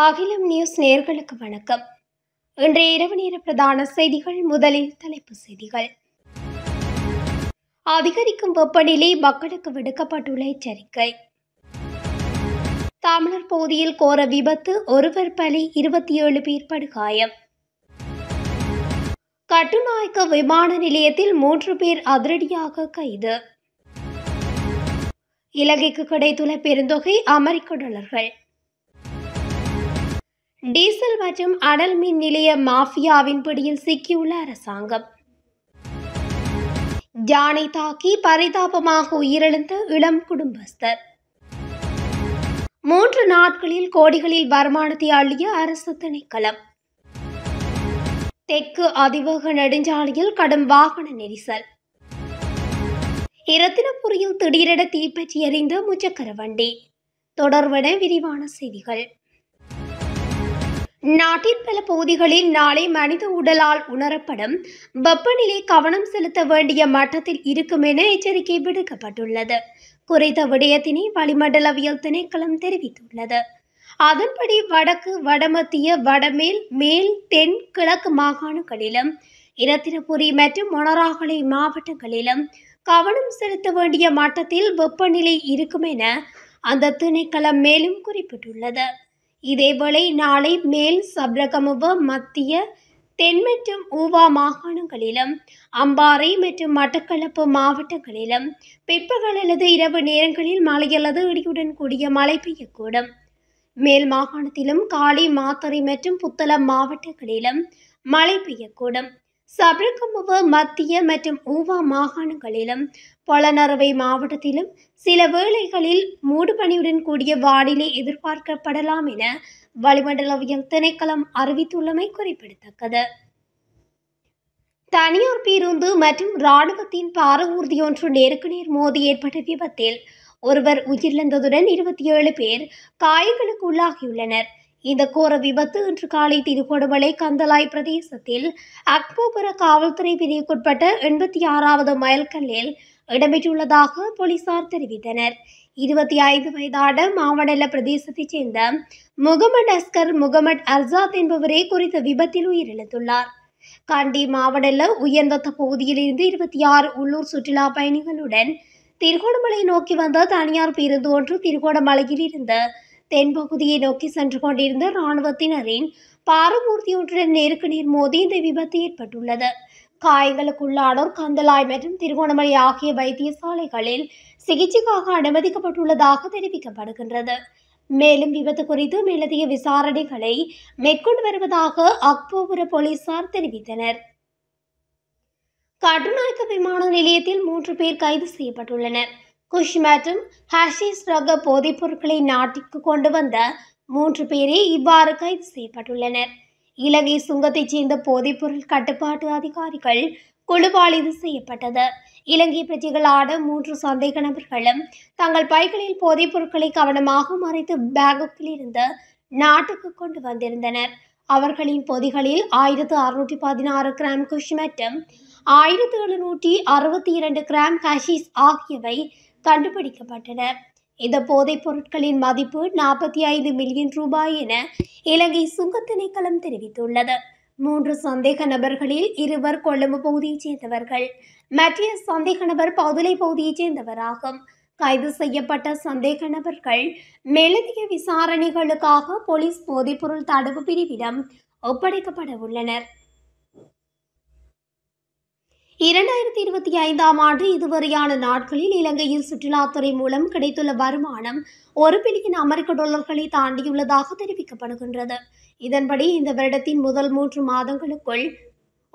அகிலம் நியூஸ் நேயர்களுக்கு வணக்கம். இன்றைய இரவு நேர பிரதான செய்திகள். முதலில் தலைப்புச் செய்திகள். அதிகரிக்கும் வெப்பநிலை, மக்களுக்கு விடுக்கப்பட்டுள்ள எச்சரிக்கை. தமிழர் பகுதியில் கோர விபத்து, ஒருவர் பலி, 27 பேர் படுகாயம். கட்டுநாயக்க விமான நிலையத்தில் 3 பேர் அதிரடியாக கைது. இலங்கைக்கு கிடைத்துள்ள பெருந்தொகை அமெரிக்க டாலர்கள். டீசல் மற்றும் அனல் மின் நிலைய மாஃபியாவின் பிடியில் சிக்கியுள்ள அரசாங்கம். யானை தாக்கி பரிதாபமாக உயிரிழந்த இளம் குடும்பஸ்தர். 3 நாட்களில் கோடிகளில் வருமானத்தை அள்ளிய அரசு திணைக்களம். தெற்கு அதிவேக நெடுஞ்சாலையில் கடும் வாகன நெரிசல். இரத்தினபுரியில் திடீரென தீப்பற்றி எறிந்த முச்சக்கர வண்டி. தொடர்வன விரிவான செய்திகள். நாட்டின் பல பகுதிகளில் நாளை மனித உடலால் உணரப்படும் வெப்பநிலை கவனம் செலுத்த வேண்டிய மட்டத்தில் இருக்கும் என எச்சரிக்கை விடுக்கப்பட்டுள்ளது. குறித்த விடயத்தினை வளிமண்டலவியல் திணைக்களம் தெரிவித்துள்ளது. அதன்படி வடக்கு, வடமத்திய, வடமேல், மேல், தென், கிழக்கு மாகாணங்களிலும் இரத்தினபுரி மற்றும் மொனராகலை மாவட்டங்களிலும் கவனம் செலுத்த வேண்டிய மட்டத்தில் வெப்பநிலை இருக்கும் என அந்த திணைக்களம் மேலும் குறிப்பிட்டுள்ளது. இதேவேளை நாளை மேல் சப்ரகமுவ, மத்திய, தென் மற்றும் ஊவா மாகாணங்களிலும் அம்பாறை மற்றும் மட்டக்களப்பு மாவட்டங்களிலும் பிற்பகல் அல்லது இரவு நேரங்களில் மழை அல்லது இடியுடன் கூடிய மழை பெய்யக்கூடும். மேல் மாகாணத்திலும் காலி, மாத்தறை மற்றும் புத்தளம் மாவட்டங்களிலும் மழை பெய்யக்கூடும். சப்ரகமுவ, மத்திய மற்றும் ஊவா மாகாணங்களிலும் பொலனறுவை மாவட்டத்திலும் சில வேளைகளில் மூடுபனியுடன் கூடிய வானிலை எதிர்பார்க்கப்படலாம் என வளிமண்டலவியல் திணைக்களம் அறிவித்துள்ளமை குறிப்பிடத்தக்கது. தனியார் பேருந்து மற்றும் இராணுவத்தின் பாரவூர்தி ஒன்று நேருக்கு நேர் மோதி ஏற்பட்ட விபத்தில் ஒருவர் உயிரிழந்ததுடன் 27 பேர் காயங்களுக்கு உள்ளாகியுள்ளனர். இந்த கோர விபத்து இன்று காலை திருகோணமலை கந்தளாய் பிரதேசத்தில் அக்போபுர காவல்துறை பிரிவுக்குட்பட்ட 86வது மைல்கல்லில் இடம்பெற்றுள்ளதாக போலீசார் தெரிவித்தனர். 25 வயதான மாவடல்ல பிரதேசத்தைச் சேர்ந்த முகமது அஸ்கர் முகமது அர்சாத் என்பவரே குறித்த விபத்தில் உயிரிழந்துள்ளார். கண்டி மாவடல்ல உயர்ந்த பகுதியில் இருந்து 26 உள்ளூர் சுற்றுலா பயணிகளுடன் திருகோணமலை நோக்கி வந்த தனியார் பேருந்து ஒன்று திருகோணமலையில் இருந்து தென்பகுதியை நோக்கி சென்று கொண்டிருந்த இராணுவத்தினரின் பாரமூர்த்தி ஒன்றுடன் நேருக்கு நேர் மோதி இந்த விபத்து ஏற்பட்டுள்ளது. காயங்களுக்குள்ளானோர் கந்தளாய் மற்றும் திருகோணமலை ஆகிய வைத்தியசாலைகளில் சிகிச்சைக்காக அனுமதிக்கப்பட்டுள்ளதாக தெரிவிக்கப்படுகின்றது. மேலும் விபத்து குறித்து மேலதிக விசாரணைகளை மேற்கொண்டு வருவதாக அக்போபுர போலீசார் தெரிவித்தனர். கட்டுநாயக்க விமான நிலையத்தில் 3 பேர் கைது செய்யப்பட்டுள்ளனர். குஷ் மற்றும் ஹஷீஸ் ரக போதைப் பொருட்களை நாட்டிற்கு கொண்டு வந்த 3 பேரே இவ்வாறு கைது செய்யப்பட்டுள்ளனர். இலங்கை சுங்கத்தைச் சேர்ந்த போதைப்பொருள் கட்டுப்பாட்டு அதிகாரிகள் குழுவால் இது செய்யப்பட்டது. இலங்கை பிரஜைகளான 3 சந்தேக நபர்களும் தங்கள் பைகளில் போதைப் பொருட்களை கவனமாக மறைத்து பேங்குகளில் இருந்து நாட்டுக்கு கொண்டு வந்திருந்தனர். அவர்களின் பொதிகளில் 1616 கிராம் குஷ் மற்றும் 1762 கிராம் ஹஷீஸ் ஆகியவை கண்டுபிடிக்கப்பட்டன. இந்த போதைப் பொருட்களின் மதிப்பு 45 மில்லியன் ரூபாய் என இலங்கை சுங்க திணைக்களம் தெரிவித்துள்ளது. 3 சந்தேக நபர்களில் 2 கொழும்பு பகுதியைச் சேர்ந்தவர்கள். மற்ற சந்தேக நபர் பதுளை பகுதியைச் சேர்ந்தவராகும். கைது செய்யப்பட்ட சந்தேக நபர்கள் மேலதிக விசாரணைகளுக்காக போலீஸ் போதைப்பொருள் தடுப்பு பிரிவிடம் ஒப்படைக்கப்பட உள்ளனர். 2025ஆம் ஆண்டு இதுவரையான நாட்களில் இலங்கையில் சுற்றுலாத்துறை மூலம் கிடைத்துள்ள வருமானம் 1 பில்லியன் அமெரிக்க டாலர்களை தாண்டியுள்ளதாக தெரிவிக்கப்படுகின்றது. இதன்படி இந்த வருடத்தின் முதல் 3 மாதங்களுக்குள்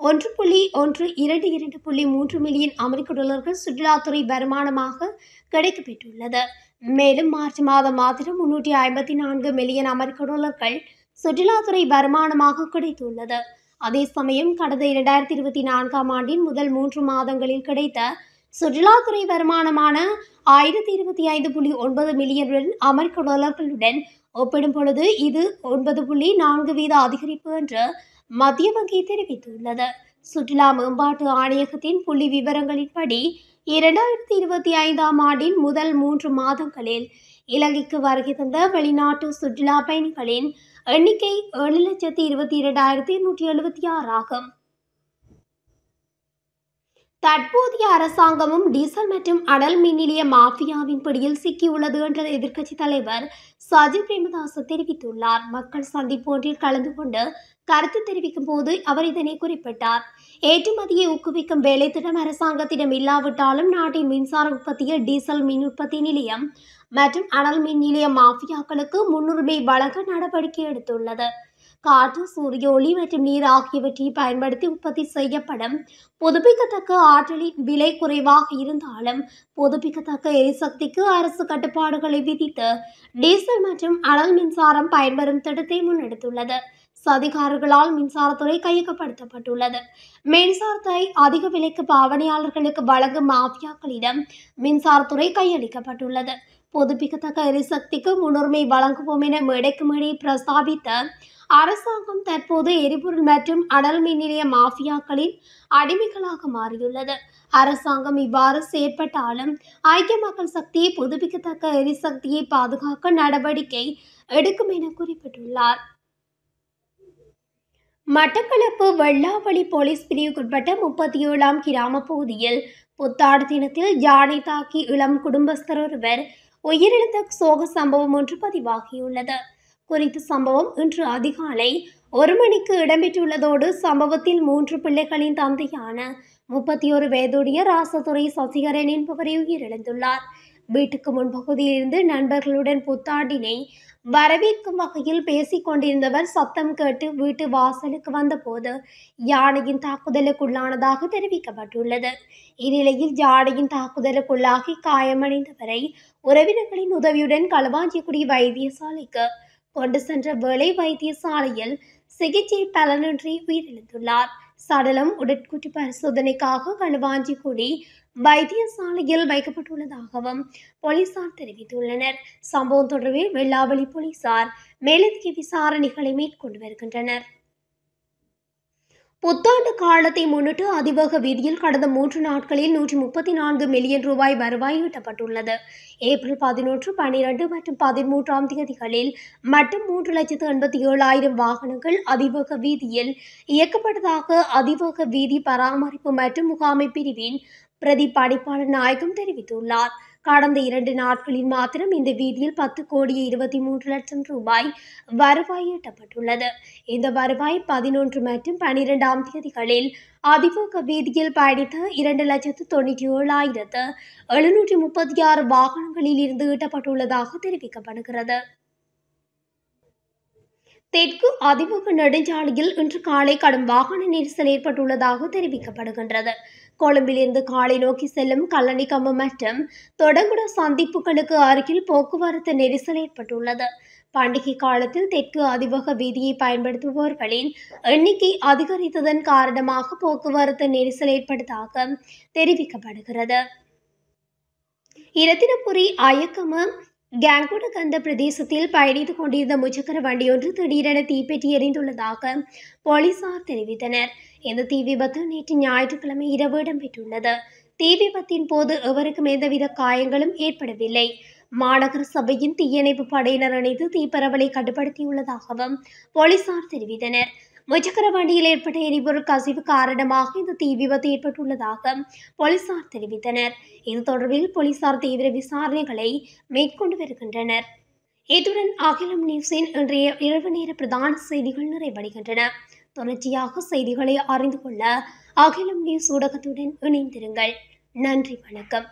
1.122 மில்லியன் அமெரிக்க டாலர்கள் சுற்றுலாத்துறை வருமானமாக கிடைக்கப்பெற்றுள்ளது. மேலும் மார்ச் மாதம் மாத்திரம் 354 மில்லியன் அமெரிக்க டாலர்கள் சுற்றுலாத்துறை வருமானமாக கிடைத்துள்ளது. அதே சமயம் கடந்த 2024ஆம் ஆண்டின் முதல் 3 மாதங்களில் கிடைத்த சுற்றுலாத்துறை வருமானமான 1025.9 மில்லியன் அமெரிக்க டாலர்களுடன் ஒப்பிடும் பொழுது இது 9.4% அதிகரிப்பு என்று மத்திய வங்கி தெரிவித்துள்ளது. சுற்றுலா மேம்பாட்டு ஆணையகத்தின் புள்ளி விவரங்களின்படி 2025ஆம் ஆண்டின் முதல் 3 மாதங்களில் இலங்கைக்கு வருகை தந்த வெளிநாட்டு சுற்றுலா பயணிகளின் எண்ணிக்கை 7,22,276 ஆகும். தற்போதைய அரசாங்கமும் டீசல் மற்றும் அனல் மின் நிலைய மாஃபியாவின் பிடியில் சிக்கியுள்ளது என்ற எதிர்க்கட்சித் தலைவர் சஜித் பிரேமதாச தெரிவித்துள்ளார். மக்கள் சந்திப்பு ஒன்றில் கலந்து கொண்டு கருத்து தெரிவிக்கும் போது அவர் இதனை குறிப்பிட்டார். ஏற்றுமதியை ஊக்குவிக்கும் வேலைத்திட்டம் அரசாங்கத்திடம் இல்லாவிட்டாலும் நாட்டின் மின்சார உற்பத்தியில் டீசல் மின் உற்பத்தி நிலையம் மற்றும் அனல் மின் நிலைய மாஃபியாக்களுக்கு முன்னுரிமை வழங்க நடவடிக்கை எடுத்துள்ளது. காற்று, சூரிய ஒளி மற்றும் நீர் ஆகியவற்றை பயன்படுத்தி உற்பத்தி செய்யப்படும் புதுப்பிக்கத்தக்க ஆற்றலின் விலை குறைவாக இருந்தாலும் புதுப்பிக்கத்தக்க எரிசக்திக்கு அரசு கட்டுப்பாடுகளை விதித்து டீசல் மற்றும் அனல் மின்சாரம் பயன்பெறும் திட்டத்தை முன்னெடுத்துள்ளது. சதிகாரர்களால் மின்சாரத்துறை கையகப்படுத்தப்பட்டுள்ளது. மின்சாரத்தை அதிக விலைக்கு பாவனையாளர்களுக்கு வழங்கும் மாஃபியாக்களிடம் மின்சாரத்துறை கையளிக்கப்பட்டுள்ளது. புதுப்பிக்கத்தக்க எரிசக்திக்கு முன்னுரிமை வழங்குவோம் என மேடைக்கு மேடை பிரஸ்தாபித்த அரசாங்கம் தற்போது எரிபொருள் மற்றும் அனல் மின் நிலைய மாஃபியாக்களின் அடிமைகளாக மாறியுள்ளது. அரசாங்கம் இவ்வாறு செயற்பட்டாலும் ஐக்கிய மக்கள் சக்தி புதுப்பிக்கத்தக்க எரிசக்தியை பாதுகாக்க நடவடிக்கை எடுக்கும் என குறிப்பிட்டுள்ளார். மட்டக்களப்பு வெள்ளாவளி போலீஸ் பிரிவுக்குட்பட்ட 37ஆம் கிராம பகுதியில் புத்தாண்டு தினத்தில் யானை தாக்கி இளம் குடும்பஸ்தர் ஒருவர் உயிரிழந்த சோக சம்பவம் ஒன்று பதிவாகியுள்ளது. குறித்த சம்பவம் இன்று அதிகாலை 1 மணிக்கு இடம்பெற்றுள்ளதோடு சம்பவத்தில் 3 பிள்ளைகளின் தந்தையான 31 வயதுடைய ராசதுரை சசிகரன் என்பவரை உயிரிழந்துள்ளார். வீட்டுக்கு முன்பகுதியில் இருந்து நண்பர்களுடன் புத்தாண்டினை வரவேற்கும் வகையில் பேசிக் கொண்டிருந்தவர் சத்தம் கேட்டு வீட்டு வாசலுக்கு வந்தபோது யானையின் தாக்குதலுக்குள்ளானதாக தெரிவிக்கப்பட்டுள்ளது. இந்நிலையில் யானையின் தாக்குதலுக்குள்ளாகி காயமடைந்தவரை உறவினர்களின் உதவியுடன் களுவாஞ்சிக்குடி வைத்தியசாலைக்கு கொண்டு சென்ற வேளை வைத்தியசாலையில் சிகிச்சை பலனின்றி உயிரிழந்துள்ளார். சடலம் உடற்கூற்று பரிசோதனைக்காக களுவாஞ்சிக்குடி வைத்தியசாலையில் வைக்கப்பட்டுள்ளதாகவும் போலீசார் தெரிவித்துள்ளனர். சம்பவம் தொடர்பில் வெள்ளாவளி போலீசார் மேலதிக விசாரணைகளை மேற்கொண்டு வருகின்றனர். புத்தாண்டு காலத்தை முன்னிட்டு அதிவேக வீதியில் கடந்த 3 நாட்களில் 134 மில்லியன் ரூபாய் வருவாய் ஈட்டப்பட்டுள்ளது. ஏப்ரல் 11, 12 மற்றும் 13ஆம் தேதிகளில் மட்டும் 3,87,000 வாகனங்கள் அதிவேக வீதியில் இயக்கப்பட்டதாக அதிவேக வீதி பராமரிப்பு மற்றும் முகாமை பிரிவின் பிரதி பணிப்பாளர் நாயகம் தெரிவித்துள்ளார். கடந்த 2 நாட்களில் மாத்திரம் இந்த வீதியில் 10,23,00,000 ரூபாய் வருவாய் ஈட்டப்பட்டுள்ளது. இந்த வருவாய் 11 மற்றும் 12ஆம் தேதிகளில் அதிவேக வீதியில் பயணித்த 2,97,736 வாகனங்களில் இருந்து ஈட்டப்பட்டுள்ளதாக தெரிவிக்கப்படுகிறது. தெற்கு அதிவேக நெடுஞ்சாலையில் இன்று காலை கடும் வாகன நெரிசல் ஏற்பட்டுள்ளதாக தெரிவிக்கப்படுகின்றது. கொழும்பிலிருந்து காலை நோக்கி செல்லும் கல்லணிக்கம்பம் மற்றும் தொடங்குட சந்திப்புகளுக்கு அருகில் போக்குவரத்து நெரிசல் ஏற்பட்டுள்ளது. பண்டிகை காலத்தில் தெற்கு அதிவேக வீதியை பயன்படுத்துபவர்களின் எண்ணிக்கை அதிகரித்ததன் காரணமாக போக்குவரத்து நெரிசல் ஏற்பட்டதாக தெரிவிக்கப்படுகிறது. இரத்தினபுரி அயக்கம கேங்குடகந்த பிரதேசத்தில் பயணித்துக் கொண்டிருந்த முச்சக்கர வண்டியொன்று திடீரென தீப்பெற்றி எரிந்துள்ளதாக போலீசார் தெரிவித்தனர். இந்த தீ விபத்து நேற்று ஞாயிற்றுக்கிழமை இரவு இடம்பெற்றுள்ளது. தீ விபத்தின் போது எவருக்கும் எந்தவித காயங்களும் ஏற்படவில்லை. மாநகர சபையின் தீயணைப்பு படையினர் இணைந்து தீப்பரவலை கட்டுப்படுத்தியுள்ளதாகவும் போலீசார் தெரிவித்தனர். முச்சக்கர வண்டியில் ஏற்பட்ட எரிபொருள் கசிவு காரணமாக இந்த தீ விபத்து ஏற்பட்டுள்ளதாக போலீசார் தெரிவித்தனர். இது தொடர்பில் போலீசார் தீவிர விசாரணைகளை மேற்கொண்டு வருகின்றனர். இத்துடன் அகிலம் நியூஸின் இன்றைய இரவு நேர பிரதான செய்திகள் நிறைவடைகின்றன. தொடர்ச்சியாக செய்திகளை அறிந்து கொள்ள அகிலம் நியூஸ் ஊடகத்துடன் இணைந்திருங்கள். நன்றி, வணக்கம்.